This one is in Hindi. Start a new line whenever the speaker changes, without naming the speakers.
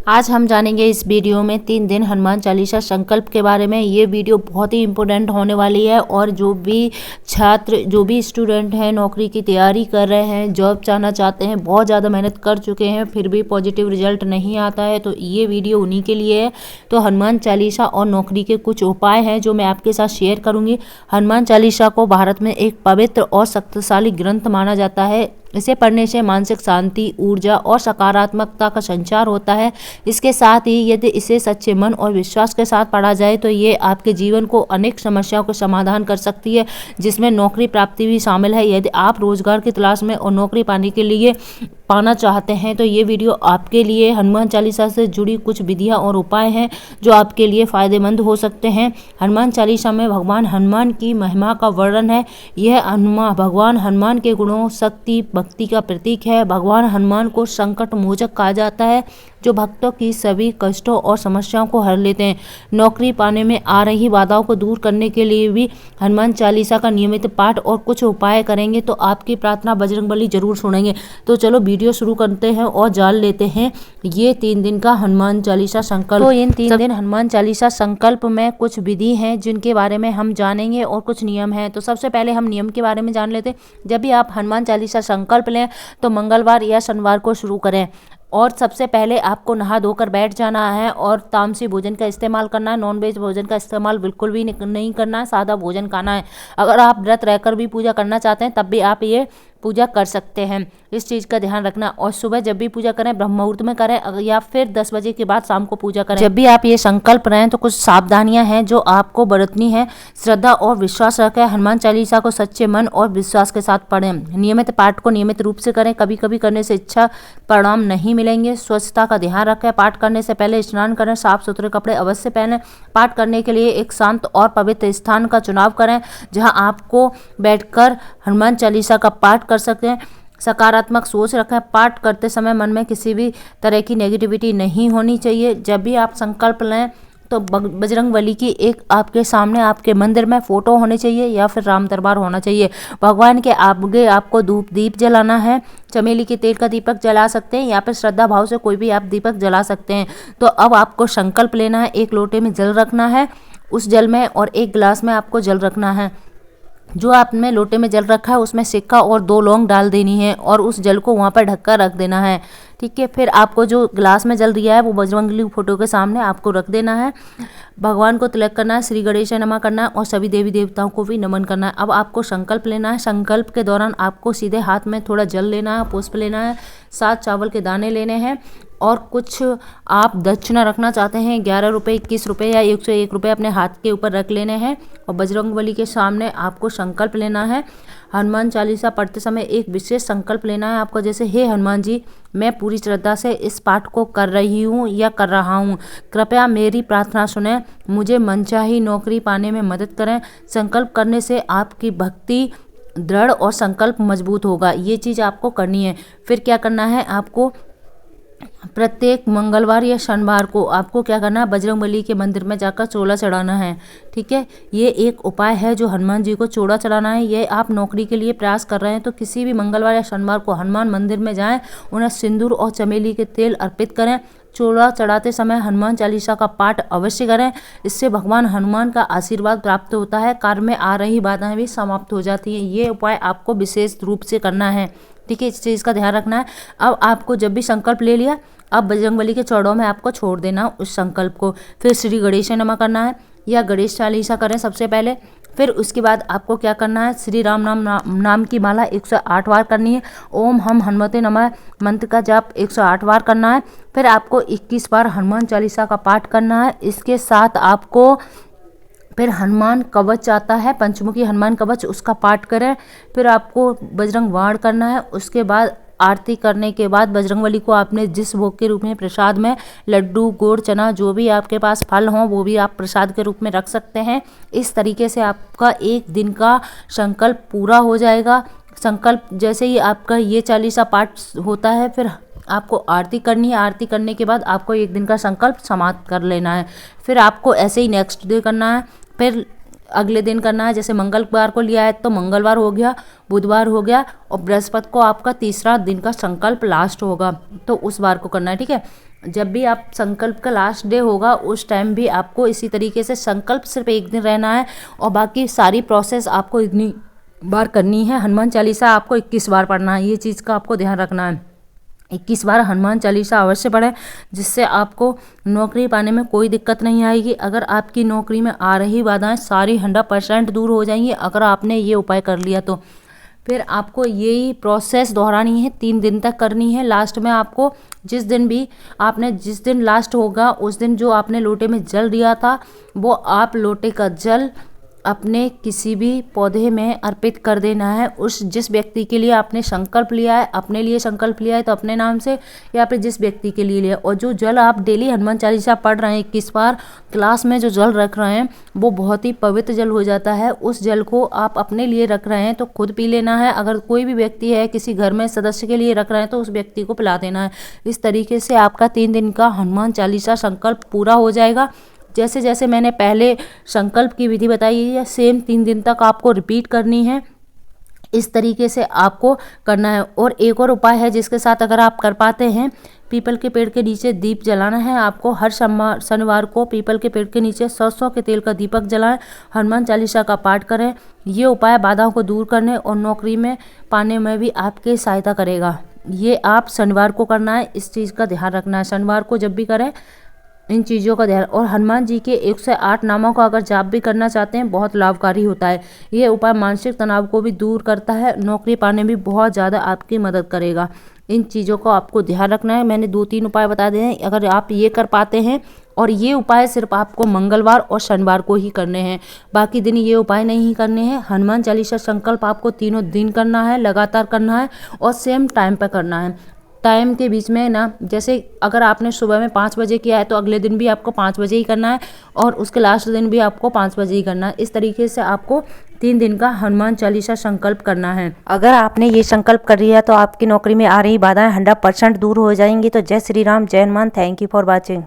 आज हम जानेंगे इस वीडियो में 3 दिन हनुमान चालीसा संकल्प के बारे में। ये वीडियो बहुत ही इम्पोर्टेंट होने वाली है और जो भी छात्र, जो भी स्टूडेंट हैं, नौकरी की तैयारी कर रहे हैं, जॉब चाहना चाहते हैं, बहुत ज़्यादा मेहनत कर चुके हैं फिर भी पॉजिटिव रिजल्ट नहीं आता है, तो ये वीडियो उन्हीं के लिए है। तो हनुमान चालीसा और नौकरी के कुछ उपाय हैं जो मैं आपके साथ शेयर करूँगी। हनुमान चालीसा को भारत में एक पवित्र और शक्तिशाली ग्रंथ माना जाता है। इसे पढ़ने से मानसिक शांति, ऊर्जा और सकारात्मकता का संचार होता है। इसके साथ ही यदि इसे सच्चे मन और विश्वास के साथ पढ़ा जाए तो ये आपके जीवन को अनेक समस्याओं का समाधान कर सकती है, जिसमें नौकरी प्राप्ति भी शामिल है। यदि आप रोजगार की तलाश में और नौकरी पाने के लिए पाना चाहते हैं तो ये वीडियो आपके लिए। हनुमान चालीसा से जुड़ी कुछ विधियां और उपाय हैं जो आपके लिए फायदेमंद हो सकते हैं। हनुमान चालीसा में भगवान हनुमान की महिमा का वर्णन है। यह भगवान हनुमान के गुणों, शक्ति, भक्ति का प्रतीक है। भगवान हनुमान को संकट मोचक कहा जाता है, जो भक्तों की सभी कष्टों और समस्याओं को हर लेते हैं। नौकरी पाने में आ रही बाधाओं को दूर करने के लिए भी हनुमान चालीसा का नियमित पाठ और कुछ उपाय करेंगे तो आपकी प्रार्थना बजरंगबली जरूर सुनेंगे। तो चलो वीडियो शुरू करते हैं और जान लेते हैं ये 3 दिन का हनुमान चालीसा संकल्प। तो इन 3 दिन हनुमान चालीसा संकल्प में कुछ विधि हैं जिनके बारे में हम जानेंगे और कुछ नियम हैं। तो सबसे पहले हम नियम के बारे में जान लेते हैं। जब भी आप हनुमान चालीसा संकल्प लें तो मंगलवार या शनिवार को शुरू करें और सबसे पहले आपको नहा धोकर बैठ जाना है और तामसी भोजन का इस्तेमाल करना है। नॉनवेज भोजन का इस्तेमाल बिल्कुल भी नहीं करना है, सादा भोजन खाना है। अगर आप व्रत रहकर भी पूजा करना चाहते हैं तब भी आप ये पूजा कर सकते हैं, इस चीज़ का ध्यान रखना। और सुबह जब भी पूजा करें ब्रह्म मुहूर्त में करें या फिर 10 बजे के बाद शाम को पूजा करें। जब भी आप ये संकल्प रहें तो कुछ सावधानियां हैं जो आपको बरतनी है। श्रद्धा और विश्वास रखें। हनुमान चालीसा को सच्चे मन और विश्वास के साथ पढ़ें। नियमित पाठ को नियमित रूप से करें, कभी कभी करने से इच्छा परिणाम नहीं मिलेंगे। स्वच्छता का ध्यान रखें। पाठ करने से पहले स्नान करें, साफ सुथरे कपड़े अवश्य पहनें। पाठ करने के लिए एक शांत और पवित्र स्थान का चुनाव करें जहां आपको बैठकर हनुमान चालीसा का पाठ कर सकें। सकारात्मक सोच रखें। पाठ करते समय मन में किसी भी तरह की नेगेटिविटी नहीं होनी चाहिए। जब भी आप संकल्प लें तो बजरंगबली की एक आपके सामने, आपके मंदिर में फोटो होनी चाहिए या फिर राम दरबार होना चाहिए। भगवान के आगे आपको धूप दीप जलाना है। चमेली के तेल का दीपक जला सकते हैं या फिर श्रद्धा भाव से कोई भी आप दीपक जला सकते हैं। तो अब आपको संकल्प लेना है। एक लोटे में जल रखना है, उस जल में और एक गिलास में आपको जल रखना है। जो आपने लोटे में जल रखा है उसमें सिक्का और 2 लौंग डाल देनी है और उस जल को वहाँ पर ढककर रख देना है। ठीक है, फिर आपको जो गिलास में जल दिया है वो बजरंगबली फोटो के सामने आपको रख देना है। भगवान को तिलक करना है, श्री गणेश नमः करना है और सभी देवी देवताओं को भी नमन करना है। अब आपको संकल्प लेना है। संकल्प के दौरान आपको सीधे हाथ में थोड़ा जल लेना है, पुष्प लेना है, 7 चावल के दाने लेने हैं और कुछ आप दक्षिणा रखना चाहते हैं 11 रुपये, 21 रुपये या 101 रुपये अपने हाथ के ऊपर रख लेने हैं और बजरंगबली के सामने आपको संकल्प लेना है। हनुमान चालीसा पढ़ते समय एक विशेष संकल्प लेना है आपको, जैसे हे हनुमान जी, मैं पूरी श्रद्धा से इस पाठ को कर रही हूँ या कर रहा हूँ, कृपया मेरी प्रार्थना सुनें, मुझे मनचाही नौकरी पाने में मदद करें। संकल्प करने से आपकी भक्ति दृढ़ और संकल्प मजबूत होगा। ये चीज़ आपको करनी है। फिर क्या करना है, आपको प्रत्येक मंगलवार या शनिवार को आपको क्या करना है, बजरंगबली के मंदिर में जाकर चोला चढ़ाना है। ठीक है, ये एक उपाय है जो हनुमान जी को चोला चढ़ाना है। ये आप नौकरी के लिए प्रयास कर रहे हैं तो किसी भी मंगलवार या शनिवार को हनुमान मंदिर में जाएं, उन्हें सिंदूर और चमेली के तेल अर्पित करें। चोला चढ़ाते समय हनुमान चालीसा का पाठ अवश्य करें। इससे भगवान हनुमान का आशीर्वाद प्राप्त होता है। कार्य में आ रही बाधाएं भी समाप्त हो जाती हैं। ये उपाय आपको विशेष रूप से करना है। ठीक है, इस चीज़ का ध्यान रखना है। अब आपको जब भी संकल्प ले लिया, अब बजरंगबली के चरणों में आपको छोड़ देना उस संकल्प को। फिर श्री गणेश नमः करना है या गणेश चालीसा करें सबसे पहले। फिर उसके बाद आपको क्या करना है, श्री राम नाम की माला 108 बार करनी है। ओम हम हनुमते नमः मंत्र का जाप 108 बार करना है। फिर आपको 21 बार हनुमान चालीसा का पाठ करना है। इसके साथ आपको फिर हनुमान कवच आता है, पंचमुखी हनुमान कवच, उसका पाठ करें। फिर आपको बजरंग बाण करना है। उसके बाद आरती करने के बाद बजरंगबली को आपने जिस भोग के रूप में प्रसाद में लड्डू, गुड़, चना, जो भी आपके पास फल हों वो भी आप प्रसाद के रूप में रख सकते हैं। इस तरीके से आपका एक दिन का संकल्प पूरा हो जाएगा। संकल्प जैसे ही आपका ये चालीसा पाठ होता है फिर आपको आरती करनी है। आरती करने के बाद आपको एक दिन का संकल्प समाप्त कर लेना है। फिर आपको ऐसे ही नेक्स्ट डे करना है, फिर अगले दिन करना है। जैसे मंगलवार को लिया है तो मंगलवार हो गया, बुधवार हो गया और बृहस्पति को आपका तीसरा दिन का संकल्प लास्ट होगा तो उस बार को करना है। ठीक है, जब भी आप संकल्प का लास्ट डे होगा उस टाइम भी आपको इसी तरीके से संकल्प सिर्फ एक दिन रहना है और बाकी सारी प्रोसेस आपको इतनी बार करनी है। हनुमान चालीसा आपको 21 बार पढ़ना है, ये चीज़ का आपको ध्यान रखना है। 21 बार हनुमान चालीसा अवश्य पढ़ें, जिससे आपको नौकरी पाने में कोई दिक्कत नहीं आएगी। अगर आपकी नौकरी में आ रही बाधाएं सारी 100% दूर हो जाएंगी अगर आपने ये उपाय कर लिया तो। फिर आपको यही प्रोसेस दोहरानी है, 3 दिन तक करनी है। लास्ट में आपको जिस दिन लास्ट होगा उस दिन जो आपने लोटे में जल दिया था वो आप लोटे का जल अपने किसी भी पौधे में अर्पित कर देना है। जिस व्यक्ति के लिए आपने संकल्प लिया है, अपने लिए संकल्प लिया है तो अपने नाम से, या फिर जिस व्यक्ति के लिए लिया। और जो जल आप डेली हनुमान चालीसा पढ़ रहे हैं 21 बार क्लास में जो जल रख रहे हैं वो बहुत ही पवित्र जल हो जाता है। उस जल को आप अपने लिए रख रहे हैं तो खुद पी लेना है। अगर कोई भी व्यक्ति है किसी घर में सदस्य के लिए रख रहे हैं तो उस व्यक्ति को पिला देना है। इस तरीके से आपका 3 दिन का हनुमान चालीसा संकल्प पूरा हो जाएगा। जैसे जैसे मैंने पहले संकल्प की विधि बताई है सेम 3 दिन तक आपको रिपीट करनी है। इस तरीके से आपको करना है। और एक और उपाय है जिसके साथ अगर आप कर पाते हैं, पीपल के पेड़ के नीचे दीप जलाना है आपको। हर शनिवार को पीपल के पेड़ के नीचे सरसों के तेल का दीपक जलाएं, हनुमान चालीसा का पाठ करें। ये उपाय बाधाओं को दूर करने और नौकरी में पाने में भी आपकी सहायता करेगा। ये आप शनिवार को करना है, इस चीज़ का ध्यान रखना है। शनिवार को जब भी करें इन चीज़ों का ध्यान। और हनुमान जी के 108 नामों का अगर जाप भी करना चाहते हैं बहुत लाभकारी होता है। ये उपाय मानसिक तनाव को भी दूर करता है, नौकरी पाने में बहुत ज़्यादा आपकी मदद करेगा। इन चीज़ों को आपको ध्यान रखना है। मैंने 2-3 उपाय बता दिए हैं, अगर आप ये कर पाते हैं। और ये उपाय सिर्फ आपको मंगलवार और शनिवार को ही करने हैं, बाकी दिन ये उपाय नहीं करने हैं। हनुमान चालीसा संकल्प आपको तीनों दिन करना है, लगातार करना है और सेम टाइम पर करना है। टाइम के बीच में ना, जैसे अगर आपने सुबह में 5 बजे किया है तो अगले दिन भी आपको 5 बजे ही करना है और उसके लास्ट दिन भी आपको 5 बजे ही करना है। इस तरीके से आपको 3 दिन का हनुमान चालीसा संकल्प करना है। अगर आपने ये संकल्प कर लिया तो आपकी नौकरी में आ रही बाधाएं 100% दूर हो जाएंगी। तो जय श्री राम, जय Hanuman. Thank you for watching.